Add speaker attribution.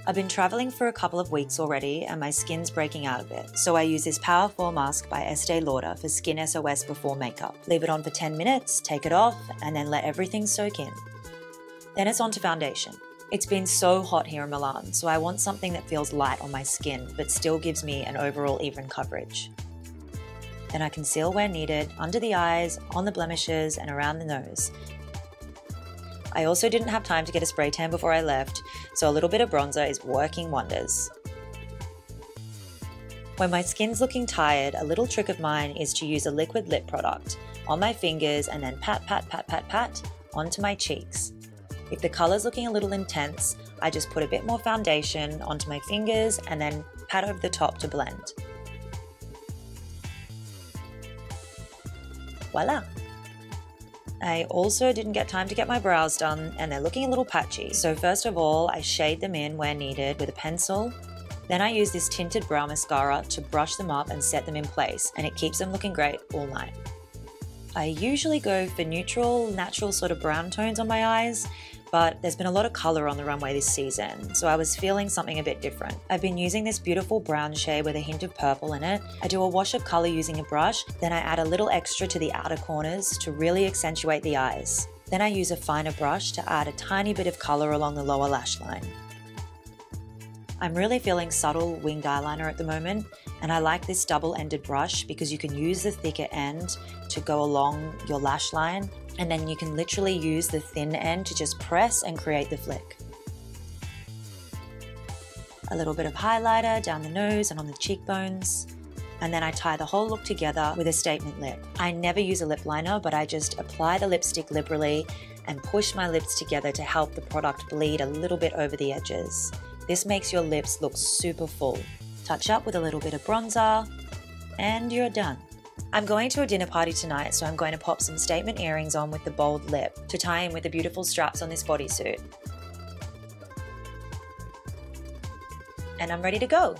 Speaker 1: I've been traveling for a couple of weeks already and my skin's breaking out a bit, so I use this Power 4 mask by Estee Lauder for Skin SOS before makeup. Leave it on for 10 minutes, take it off, and then let everything soak in. Then it's on to foundation. It's been so hot here in Milan, so I want something that feels light on my skin but still gives me an overall even coverage. Then I conceal where needed, under the eyes, on the blemishes, and around the nose. I also didn't have time to get a spray tan before I left, so a little bit of bronzer is working wonders. When my skin's looking tired, a little trick of mine is to use a liquid lip product on my fingers and then pat, pat, pat, pat, pat onto my cheeks. If the color's looking a little intense, I just put a bit more foundation onto my fingers and then pat over the top to blend. Voila! I also didn't get time to get my brows done and they're looking a little patchy. So first of all, I shade them in where needed with a pencil. Then I use this tinted brow mascara to brush them up and set them in place, and it keeps them looking great all night. I usually go for neutral, natural sort of brown tones on my eyes, but there's been a lot of color on the runway this season, so I was feeling something a bit different. I've been using this beautiful brown shade with a hint of purple in it. I do a wash of color using a brush, then I add a little extra to the outer corners to really accentuate the eyes. Then I use a finer brush to add a tiny bit of color along the lower lash line. I'm really feeling subtle winged eyeliner at the moment, and I like this double-ended brush because you can use the thicker end to go along your lash line, and then you can literally use the thin end to just press and create the flick. A little bit of highlighter down the nose and on the cheekbones, and then I tie the whole look together with a statement lip. I never use a lip liner, but I just apply the lipstick liberally and push my lips together to help the product bleed a little bit over the edges. This makes your lips look super full. Touch up with a little bit of bronzer, and you're done. I'm going to a dinner party tonight, so I'm going to pop some statement earrings on with the bold lip to tie in with the beautiful straps on this bodysuit. And I'm ready to go.